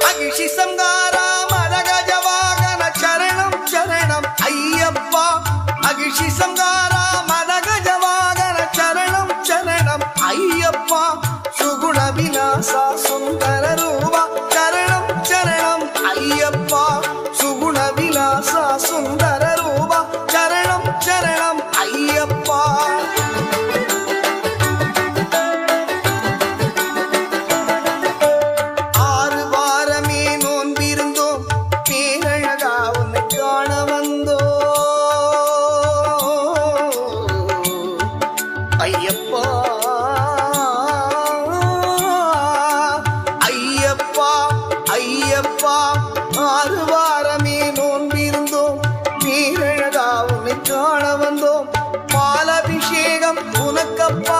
மகிழ்ச்சி சங்காரா மதகஜ வாகன சரணம் சரணம் ஐயப்பா மகிழ்ச்சி சங்காரா மதகஜ வாகன சரணம் சரணம் ஐயப்பா சுகுண விலாசா சுந்தர ரூபா சரணம் சரணம் ஐயப்பா சுகுண விலாசா சுந்தர ரூபா சரணம் சரணம் ஐயப்பா ஐயப்பா ஐயப்பா ஐயப்பா 6 வாரமே நோன்பிருந்தோம் பேரழகா உன்னை காண வந்தோம் பாலாபிஷேகம் உனக்கப்பா